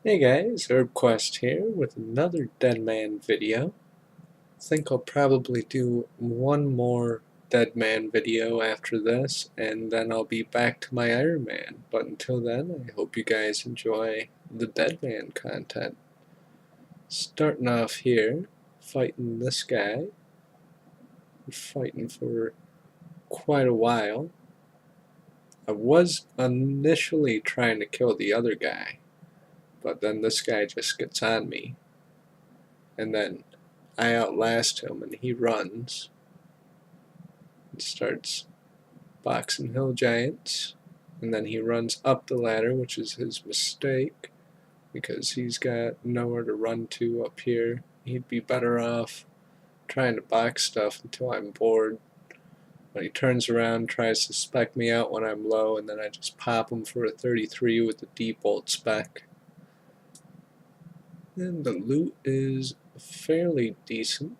Hey guys, HerbQuest here with another Deadman video. I think I'll probably do one more Deadman video after this, and then I'll be back to my Iron Man. But until then, I hope you guys enjoy the Deadman content. Starting off here, fighting this guy. We're fighting for quite a while. I was initially trying to kill the other guy, but then this guy just gets on me. And then I outlast him and he runs and starts boxing hill giants, and then he runs up the ladder, which is his mistake because he's got nowhere to run to up here. He'd be better off trying to box stuff until I'm bored. But he turns around, tries to spec me out when I'm low, and then I just pop him for a 33 with the D-bolt spec. And the loot is fairly decent.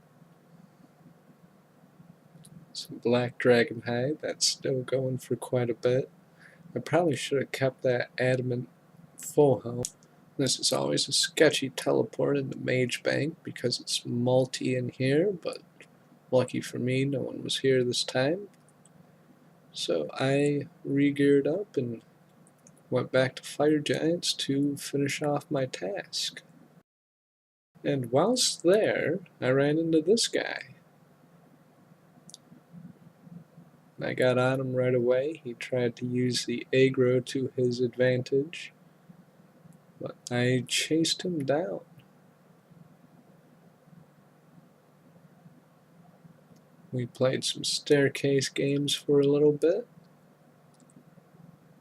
Some black dragon hide, that's still going for quite a bit. I probably should have kept that adamant full health. This is always a sketchy teleport in the mage bank because it's multi in here, but lucky for me no one was here this time. So I re-geared up and went back to fire giants to finish off my task. And whilst there, I ran into this guy. I got on him right away. He tried to use the aggro to his advantage, but I chased him down. We played some staircase games for a little bit,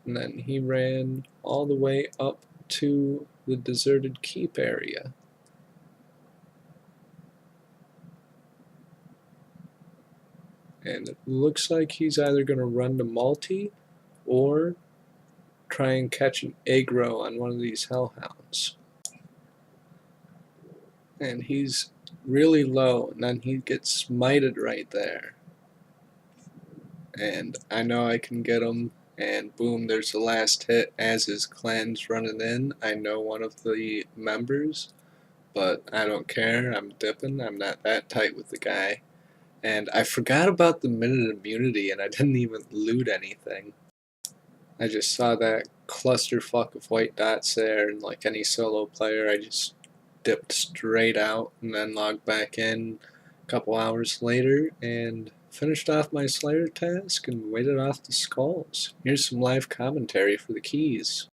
and then he ran all the way up to the deserted keep area. And it looks like he's either going to run to multi or try and catch an aggro on one of these hellhounds. And he's really low, and then he gets smited right there. And I know I can get him, and boom, there's the last hit as his clan's running in. I know one of the members, but I don't care. I'm dipping. I'm not that tight with the guy. And I forgot about the minute immunity, and I didn't even loot anything. I just saw that clusterfuck of white dots there, and like any solo player, I just dipped straight out and then logged back in a couple hours later and finished off my Slayer task and waited off the skulls. Here's some live commentary for the keys.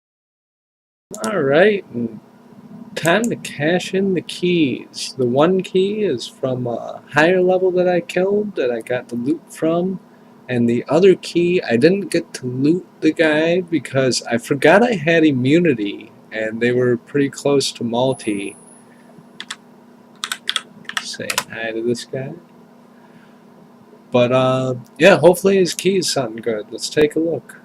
Alright, time to cash in the keys. The one key is from a higher level that I killed that I got the loot from. And the other key, I didn't get to loot the guy because I forgot I had immunity and they were pretty close to multi. Saying hi to this guy. But yeah, hopefully his key is something good. Let's take a look.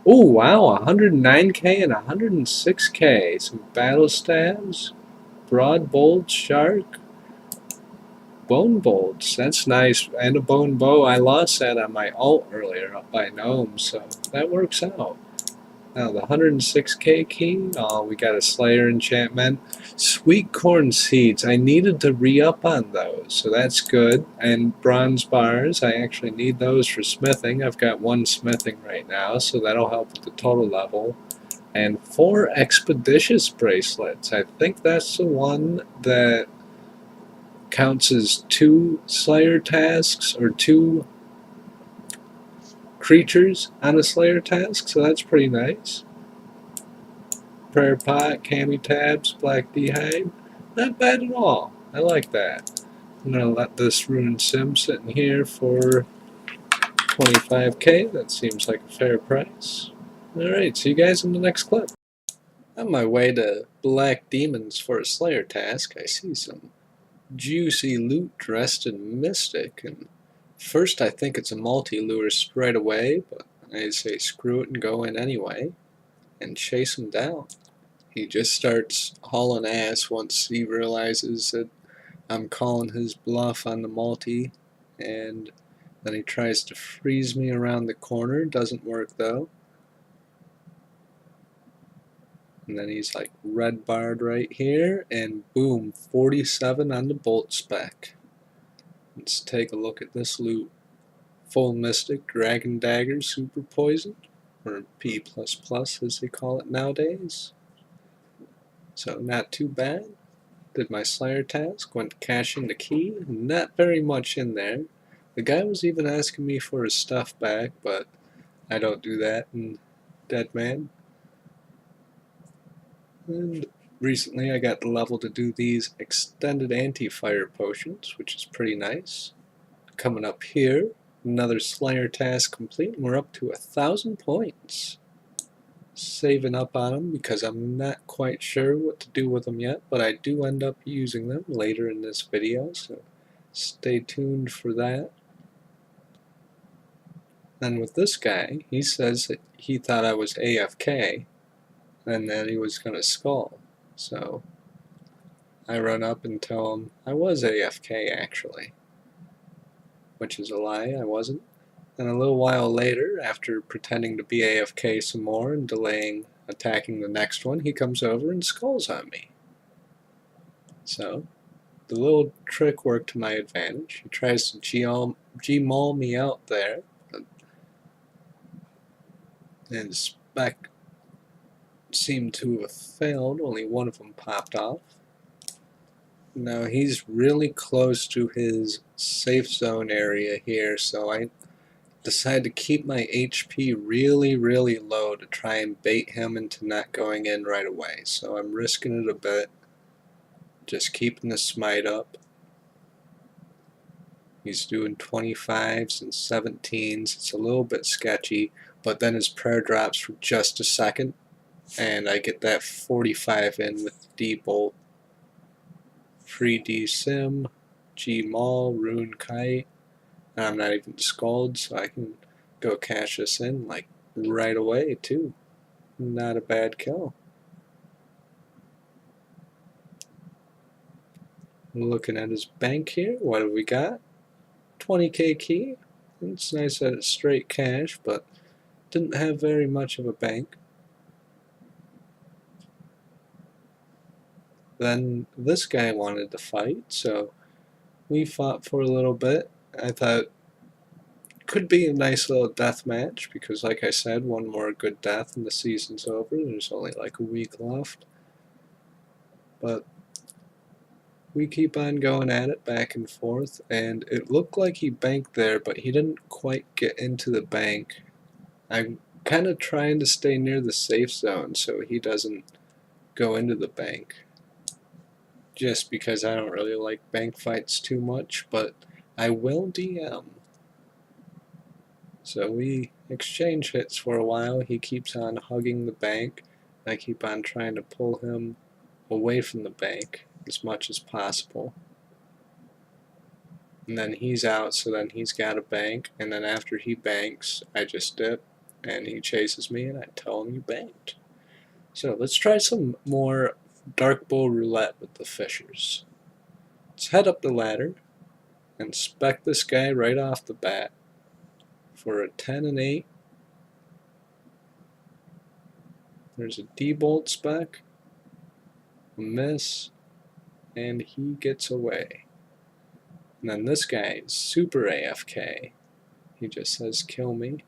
Oh wow, 109k and 106k. Some battle stabs. Broad bolt shark. Bone bolts, that's nice. And a bone bow. I lost that on my ult earlier up by Gnome, so that works out. Now the 106k key, oh, we got a Slayer enchantment. Sweet corn seeds, I needed to re-up on those, so that's good. And bronze bars, I actually need those for smithing. I've got 1 smithing right now, so that'll help with the total level. And 4 expeditious bracelets. I think that's the one that counts as 2 Slayer tasks or 2 creatures on a Slayer task, so that's pretty nice. Prayer pot, cami tabs, black d'hide. Not bad at all. I like that. I'm going to let this ruined sim sit in here for 25k. That seems like a fair price. Alright, see you guys in the next clip. On my way to Black Demons for a Slayer task, I see some juicy loot dressed in Mystic, and first I think it's a multi-lure straight away, but I say screw it and go in anyway and chase him down. He just starts hauling ass once he realizes that I'm calling his bluff on the multi, and then he tries to freeze me around the corner. Doesn't work though. And then he's like red barred right here, and boom, 47 on the bolt spec. Let's take a look at this loot. Full Mystic, Dragon Dagger, Super Poison, or P++ as they call it nowadays. So not too bad. Did my Slayer task, went cashing the key, not very much in there. The guy was even asking me for his stuff back, but I don't do that in Deadman. And recently I got the level to do these extended anti-fire potions, which is pretty nice. Coming up here, another Slayer task complete, and we're up to 1,000 points. Saving up on them because I'm not quite sure what to do with them yet, but I do end up using them later in this video, so stay tuned for that. Then with this guy, he says that he thought I was AFK and that he was going to skull. So I run up and tell him I was AFK actually, which is a lie, I wasn't. And a little while later, after pretending to be AFK some more and delaying attacking the next one, he comes over and skulls on me. So the little trick worked to my advantage. He tries to G-maul me out there, and spec seemed to have failed. Only one of them popped off. Now he's really close to his safe zone area here, so I decide to keep my HP really, really low to try and bait him into not going in right away. So I'm risking it a bit, just keeping the smite up. He's doing 25s and 17s. It's a little bit sketchy, but then his prayer drops for just a second, and I get that 45 in with D-Bolt. Free D-Sim, G-Maul, Rune Kite, and I'm not even skulled, so I can go cash this in like right away too. Not a bad kill. Looking at his bank here, what have we got? 20k key. It's nice that it's straight cash, but didn't have very much of a bank. Then this guy wanted to fight, so we fought for a little bit. I thought could be a nice little death match because, like I said, one more good death and the season's over. There's only like a week left. But we keep on going at it back and forth, and it looked like he banked there, but he didn't quite get into the bank. I'm kind of trying to stay near the safe zone so he doesn't go into the bank, just because I don't really like bank fights too much, but I will DM. So we exchange hits for a while. He keeps on hugging the bank. I keep on trying to pull him away from the bank as much as possible. And then he's out, so then he's got a bank, and then after he banks, I just dip, and he chases me, and I tell him you banked. So let's try some more Dark Bowl Roulette with the Fishers. Let's head up the ladder and spec this guy right off the bat for a 10 and 8. There's a D-Bolt spec, a miss, and he gets away. And then this guy is super AFK. He just says kill me.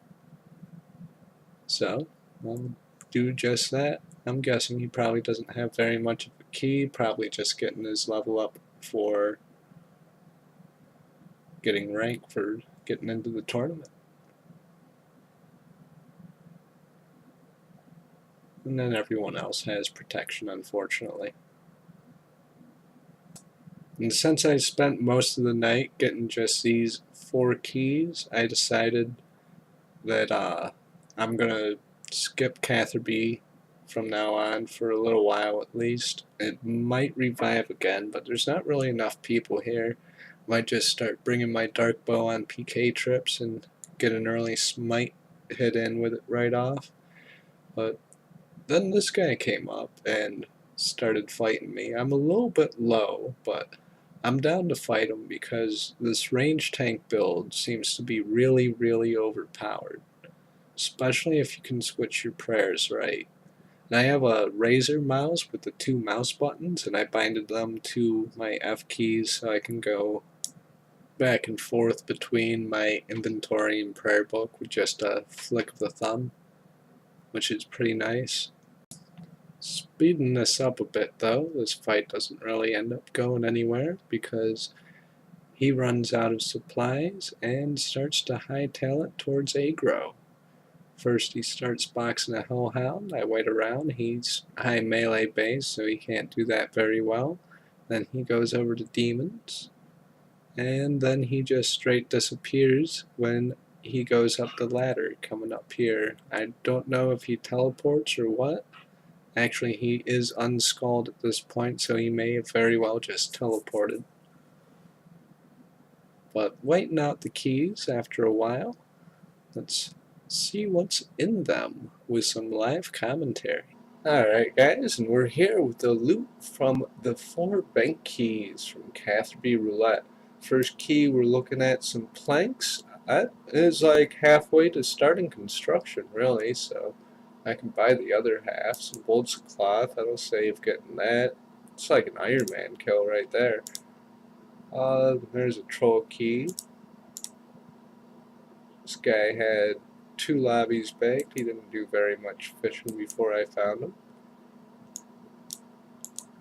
So I'll do just that. I'm guessing he probably doesn't have very much of a key, probably just getting his level up for getting rank for getting into the tournament. And then everyone else has protection, unfortunately. And since I spent most of the night getting just these 4 keys, I decided that I'm going to skip Catherby from now on for a little while at least. It might revive again, but there's not really enough people here. Might just start bringing my Dark Bow on PK trips and get an early smite hit in with it right off. But then this guy came up and started fighting me. I'm a little bit low, but I'm down to fight him because this range tank build seems to be really, really overpowered. Especially if you can switch your prayers right. And I have a Razer mouse with the 2 mouse buttons, and I binded them to my F keys so I can go back and forth between my inventory and prayer book with just a flick of the thumb, which is pretty nice. Speeding this up a bit though, this fight doesn't really end up going anywhere because he runs out of supplies and starts to hightail it towards aggro. First he starts boxing a Hellhound. I wait around. He's high melee base, so he can't do that very well. Then he goes over to demons, and then he just straight disappears when he goes up the ladder coming up here. I don't know if he teleports or what. Actually, he is unscalded at this point, so he may have very well just teleported. But waiting out the keys after a while, let's see what's in them with some live commentary. Alright guys, and we're here with the loot from the 4 bank keys from Catherby Roulette. First key, we're looking at some planks. That is like halfway to starting construction really, so I can buy the other half. Some bolts of cloth, that'll save getting that. It's like an Iron Man kill right there. There's a troll key. This guy had 2 lobbies baked. He didn't do very much fishing before I found him.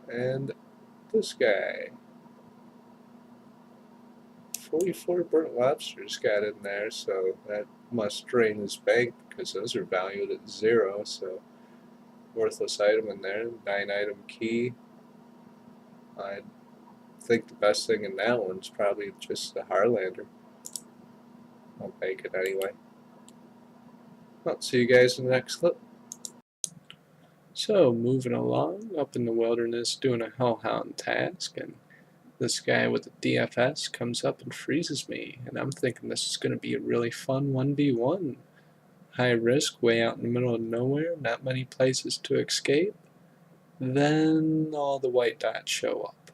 And this guy, 44 burnt lobsters got in there, so that must drain his bank because those are valued at 0, so worthless item in there. 9-item key. I think the best thing in that one's probably just the Harlander. I'll bake it anyway. I'll see you guys in the next clip. So, moving along, up in the wilderness doing a Hellhound task, and this guy with the DFS comes up and freezes me, and I'm thinking this is going to be a really fun 1v1. High risk, way out in the middle of nowhere, not many places to escape. Then all the white dots show up.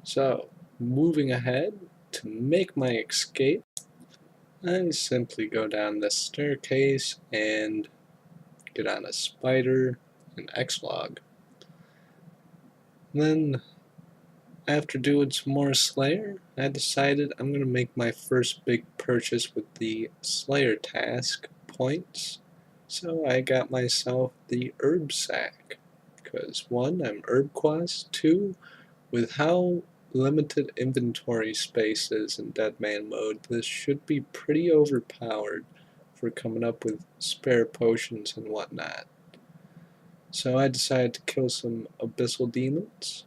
So, moving ahead, to make my escape, I simply go down this staircase and get on a spider and X-log. Then, after doing some more Slayer, I decided I'm going to make my first big purchase with the Slayer task points. So I got myself the herb sack. Because 1, I'm herb quest. 2, with how limited inventory space is in Deadman mode, this should be pretty overpowered for coming up with spare potions and whatnot. So I decided to kill some abyssal demons,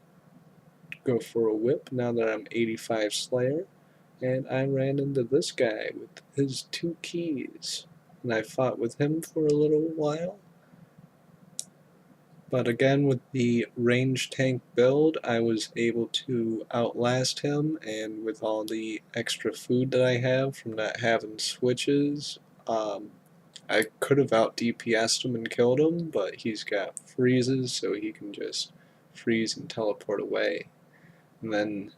go for a whip now that I'm 85 Slayer, and I ran into this guy with his 2 keys, and I fought with him for a little while. But again, with the range tank build, I was able to outlast him, and with all the extra food that I have from not having switches, I could have out DPS'd him and killed him, but he's got freezes, so he can just freeze and teleport away. And then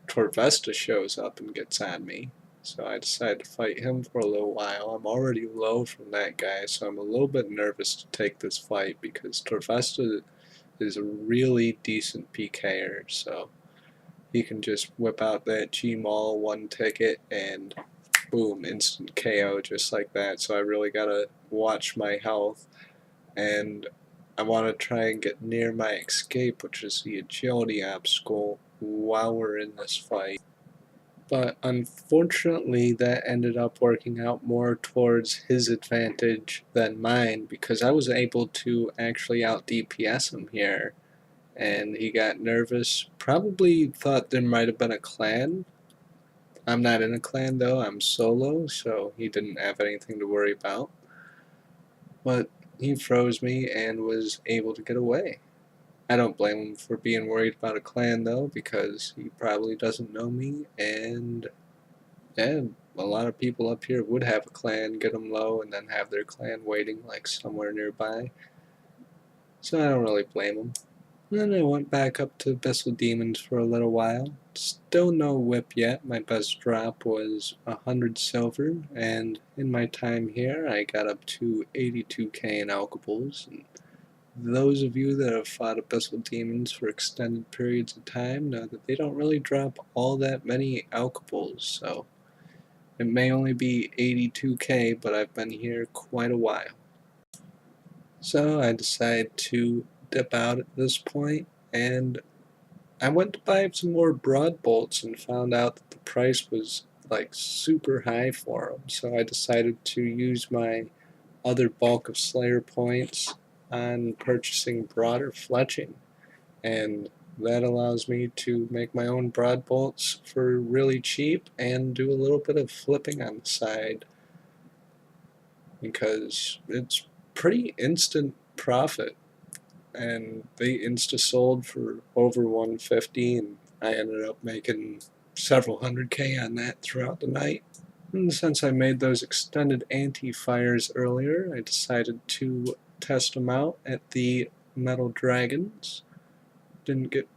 Torvesta shows up and gets on me, so I decided to fight him for a little while. I'm already low from that guy, so I'm a little bit nervous to take this fight because Torvesta is a really decent PKer, so he can just whip out that G-Maul 1 ticket and boom, instant KO just like that. So I really gotta watch my health, and I want to try and get near my escape, which is the agility obstacle, while we're in this fight. But unfortunately, that ended up working out more towards his advantage than mine, because I was able to actually out DPS him here, and he got nervous, probably thought there might have been a clan. I'm not in a clan though, I'm solo, so he didn't have anything to worry about. But he froze me and was able to get away. I don't blame him for being worried about a clan though, because he probably doesn't know me, and yeah, a lot of people up here would have a clan, get them low, and then have their clan waiting like somewhere nearby. So I don't really blame him. And then I went back up to Abyssal Demons for a little while, Still no whip yet. My best drop was 100 silver, and in my time here I got up to 82k in alcohols. And those of you that have fought Abyssal Demons for extended periods of time know that they don't really drop all that many alcohols, so it may only be 82k, but I've been here quite a while. So I decided to dip out at this point, and I went to buy some more broad bolts and found out that the price was like super high for them. So I decided to use my other bulk of Slayer points on purchasing broader fletching, and that allows me to make my own broad bolts for really cheap and do a little bit of flipping on the side, because it's pretty instant profit, and they insta sold for over 150, and I ended up making several hundred K on that throughout the night. And since I made those extended anti-fires earlier, I decided to test them out at the metal dragons. Didn't get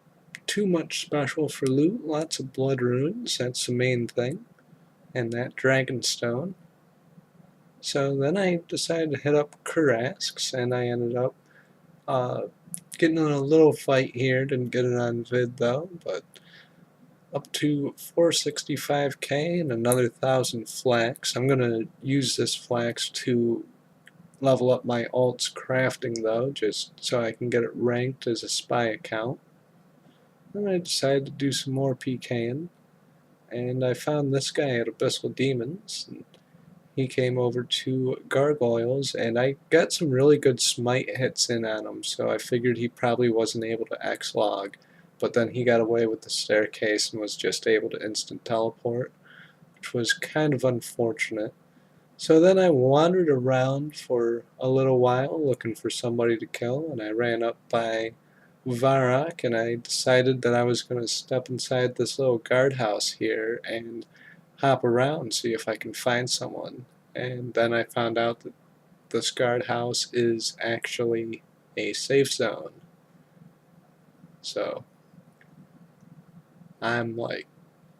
too much special for loot, lots of blood runes, that's the main thing, and that dragon stone. So then I decided to hit up Kurasks, and I ended up getting in a little fight here. Didn't get it on vid though, but up to 465k and another 1,000 flax. I'm gonna use this flax to level up my alt's crafting though, just so I can get it ranked as a spy account. Then I decided to do some more PKing, and I found this guy at Abyssal Demons. And he came over to Gargoyles, and I got some really good smite hits in on him, so I figured he probably wasn't able to X-log, but then he got away with the staircase and was just able to instant teleport, which was kind of unfortunate. So then I wandered around for a little while looking for somebody to kill, and I ran up by Varrock, and I decided that I was going to step inside this little guardhouse here and hop around, see if I can find someone. And then I found out that this guardhouse is actually a safe zone. So I'm like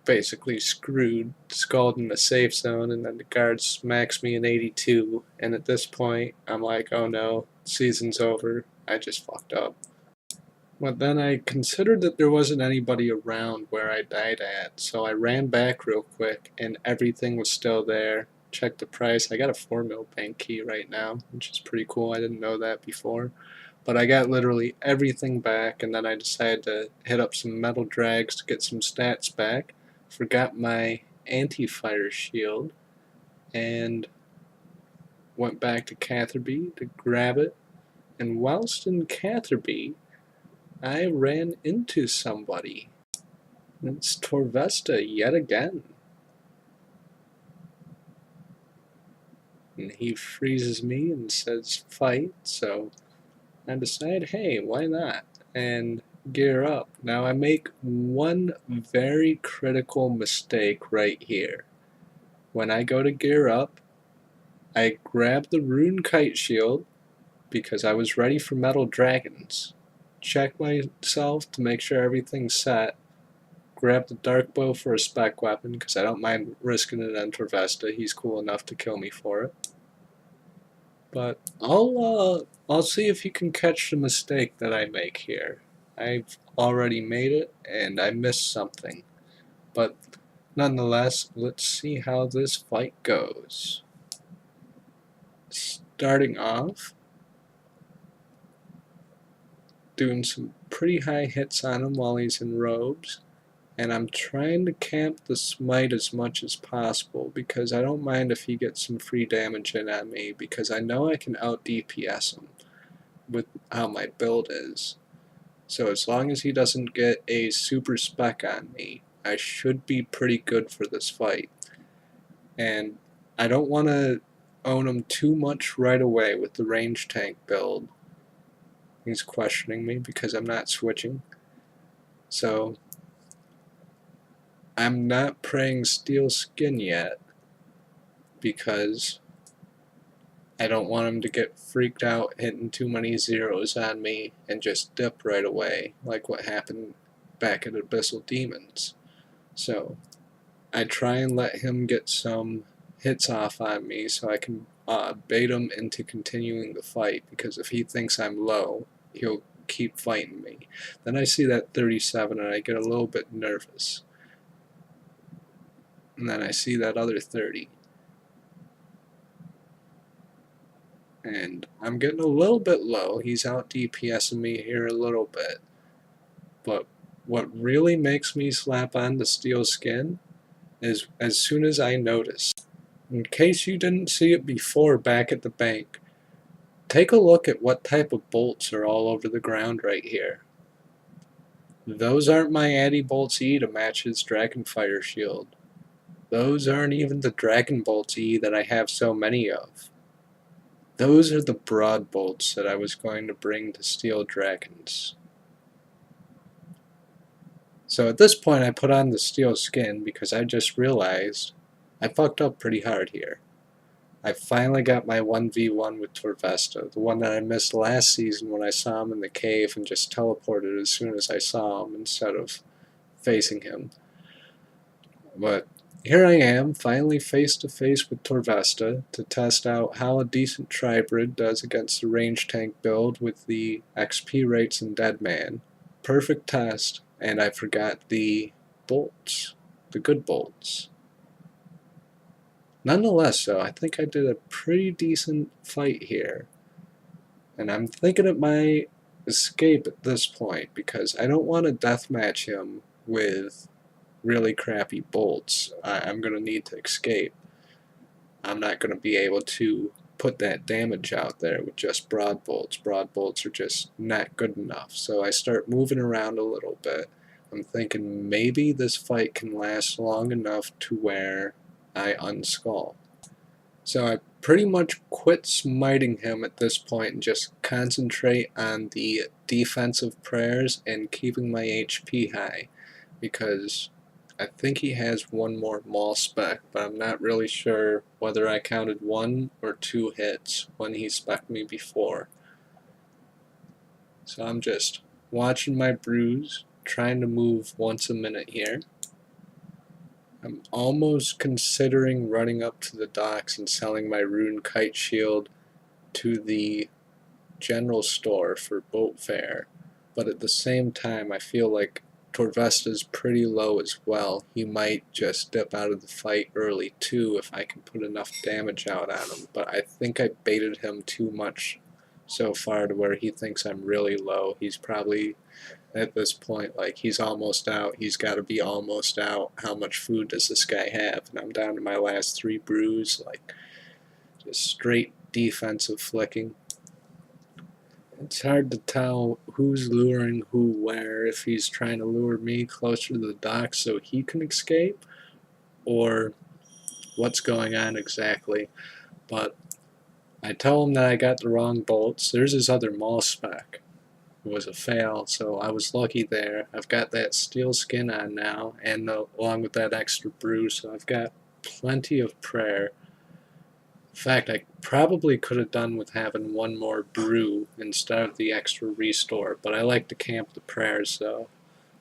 basically screwed, skulled in the safe zone, and then the guard smacks me in 82, and at this point I'm like, oh no, season's over, I just fucked up. But then I considered that there wasn't anybody around where I died at, so I ran back real quick, and everything was still there. Checked the price. I got a 4 mil bank key right now, which is pretty cool. I didn't know that before. But I got literally everything back, and then I decided to hit up some metal drags to get some stats back. Forgot my anti-fire shield, and went back to Catherby to grab it. And whilst in Catherby, I ran into somebody. It's Torvesta yet again. And he freezes me and says fight, so I decide, hey, why not? And gear up. Now I make one very critical mistake right here. When I go to gear up, I grab the rune kite shield because I was ready for metal dragons. Check myself to make sure everything's set. Grab the dark bow for a spec weapon because I don't mind risking it on Torvesta. He's cool enough to kill me for it. But I'll see if you can catch the mistake that I make here. I've already made it and I missed something. But nonetheless, let's see how this fight goes. Starting off, doing some pretty high hits on him while he's in robes, and I'm trying to camp the smite as much as possible because I don't mind if he gets some free damage in on me because I know I can out DPS him with how my build is. So as long as he doesn't get a super spec on me, I should be pretty good for this fight. And I don't want to own him too much right away with the range tank build. He's questioning me because I'm not switching. So I'm not praying steel skin yet because I don't want him to get freaked out hitting too many zeros on me and just dip right away like what happened back at Abyssal Demons. So I try and let him get some hits off on me so I can bait him into continuing the fight, because if he thinks I'm low, he'll keep fighting me. Then I see that 37 and I get a little bit nervous. And then I see that other 30. And I'm getting a little bit low. He's out DPSing me here a little bit. But what really makes me slap on the steel skin is as soon as I notice. In case you didn't see it before back at the bank, take a look at what type of bolts are all over the ground right here. Those aren't my anti-bolts E to match his Dragon Fire shield. Those aren't even the Dragon Bolts E that I have so many of. Those are the broad bolts that I was going to bring to Steel Dragons. So at this point I put on the steel skin because I just realized I fucked up pretty hard here. I finally got my 1v1 with Torvesta, the one that I missed last season when I saw him in the cave and just teleported as soon as I saw him instead of facing him. But here I am, finally face to face with Torvesta to test out how a decent TriBrid does against the range tank build with the XP rates in Deadman. Perfect test, and I forgot the bolts, the good bolts. Nonetheless, though, I think I did a pretty decent fight here. And I'm thinking it might escape at this point because I don't want to deathmatch him with really crappy bolts. I'm going to need to escape. I'm not going to be able to put that damage out there with just broad bolts. Broad bolts are just not good enough. So I start moving around a little bit. I'm thinking maybe this fight can last long enough to where I unskull. So I pretty much quit smiting him at this point and just concentrate on the defensive prayers and keeping my HP high, because I think he has one more maul spec, but I'm not really sure whether I counted 1 or 2 hits when he spec'd me before. So I'm just watching my brews, trying to move once a minute here. I'm almost considering running up to the docks and selling my Rune Kite Shield to the general store for boat fare, but at the same time I feel like Torvesta's pretty low as well. He might just dip out of the fight early too if I can put enough damage out on him, but I think I baited him too much so far to where he thinks I'm really low. He's probably at this point like he's almost out. He's got to be almost out. How much food does this guy have? And I'm down to my last 3 brews, like just straight defensive flicking. It's hard to tell who's luring who where, if he's trying to lure me closer to the dock so he can escape, or what's going on exactly. But I tell him that I got the wrong bolts. There's his other maul spec. It was a fail, so I was lucky there. I've got that steel skin on now, and along with that extra brew, so I've got plenty of prayer. In fact, I probably could have done with having 1 more brew instead of the extra restore, but I like to camp the prayers though.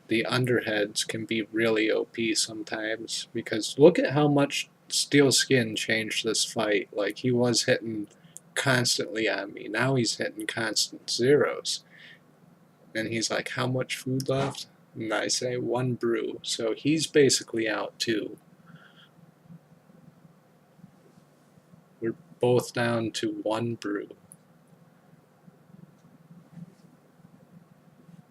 The underheads can be really OP sometimes, because look at how much steel skin changed this fight. Like, he was hitting constantly on me. Now he's hitting constant zeros. And he's like, how much food left? And I say 1 brew. So he's basically out too. We're both down to 1 brew.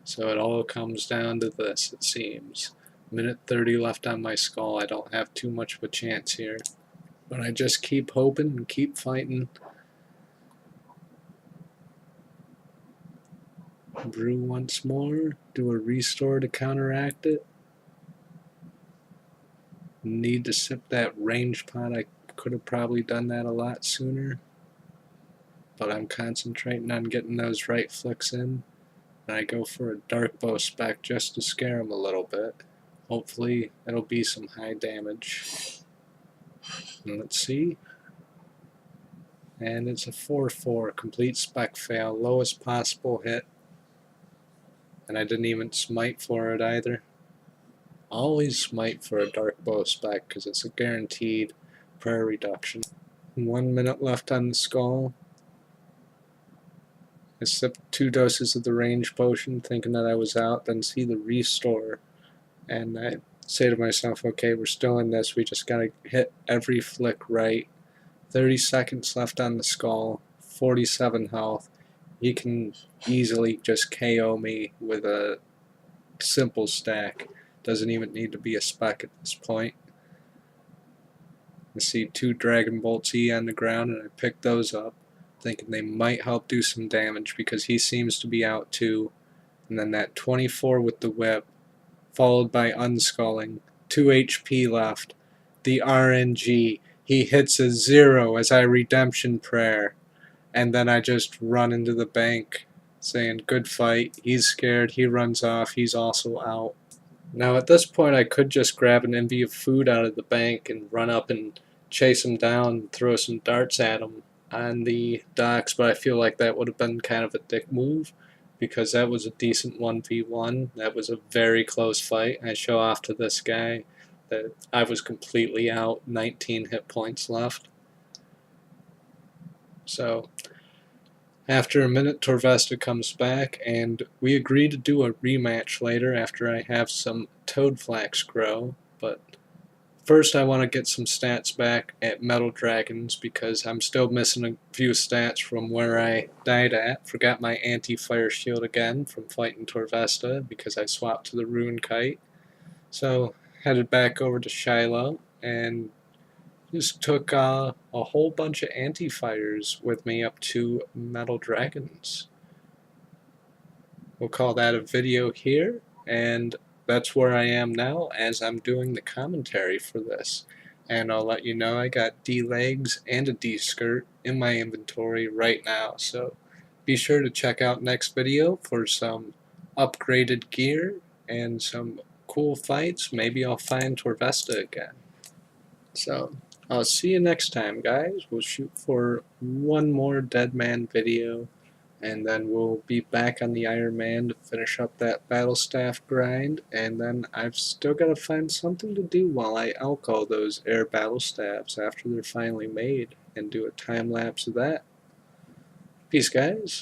So it all comes down to this, it seems. Minute 30 left on my skull. I don't have too much of a chance here. But I just keep hoping and keep fighting. Brew once more. Do a restore to counteract it. Need to sip that range pot. I could have probably done that a lot sooner. But I'm concentrating on getting those right flicks in. And I go for a dark bow spec just to scare him a little bit. Hopefully it'll be some high damage. And let's see. And it's a 4-4, complete spec fail, lowest possible hit. And I didn't even smite for it either. always smite for a dark bow spec because it's a guaranteed prayer reduction. 1 minute left on the skull. I sipped 2 doses of the range potion thinking that I was out, then see the restore, and I say to myself, okay, we're still in this, we just gotta hit every flick right. 30 seconds left on the skull, 47 health. He can easily just KO me with a simple stack. Doesn't even need to be a spec at this point. I see 2 Dragon Bolts E on the ground, and I pick those up, thinking they might help do some damage because he seems to be out too. And then that 24 with the whip, followed by unsculling, 2 HP left. The RNG, he hits a 0 as I redemption prayer, and then I just run into the bank saying good fight. He's scared, he runs off, he's also out. Now at this point I could just grab an envy of food out of the bank and run up and chase him down and throw some darts at him on the docks, but I feel like that would have been kind of a dick move because that was a decent 1v1. That was a very close fight. I show off to this guy that I was completely out, 19 hit points left. So after a minute, Torvesta comes back, and we agree to do a rematch later after I have some toad flax grow, but first I want to get some stats back at Metal Dragons because I'm still missing a few stats from where I died at. Forgot my anti-fire shield again from fighting Torvesta because I swapped to the Rune Kite. So headed back over to Shiloh and just took a whole bunch of anti-fires with me up to Metal Dragons. We'll call that a video here, and that's where I am now as I'm doing the commentary for this. And I'll let you know I got D legs and a D skirt in my inventory right now, so be sure to check out next video for some upgraded gear and some cool fights. Maybe I'll find Torvesta again. So I'll see you next time, guys. We'll shoot for one more Deadman video, and then we'll be back on the Iron Man to finish up that battle staff grind, and then I've still got to find something to do while I alcohol those air battle staffs after they're finally made, and do a time lapse of that. Peace, guys.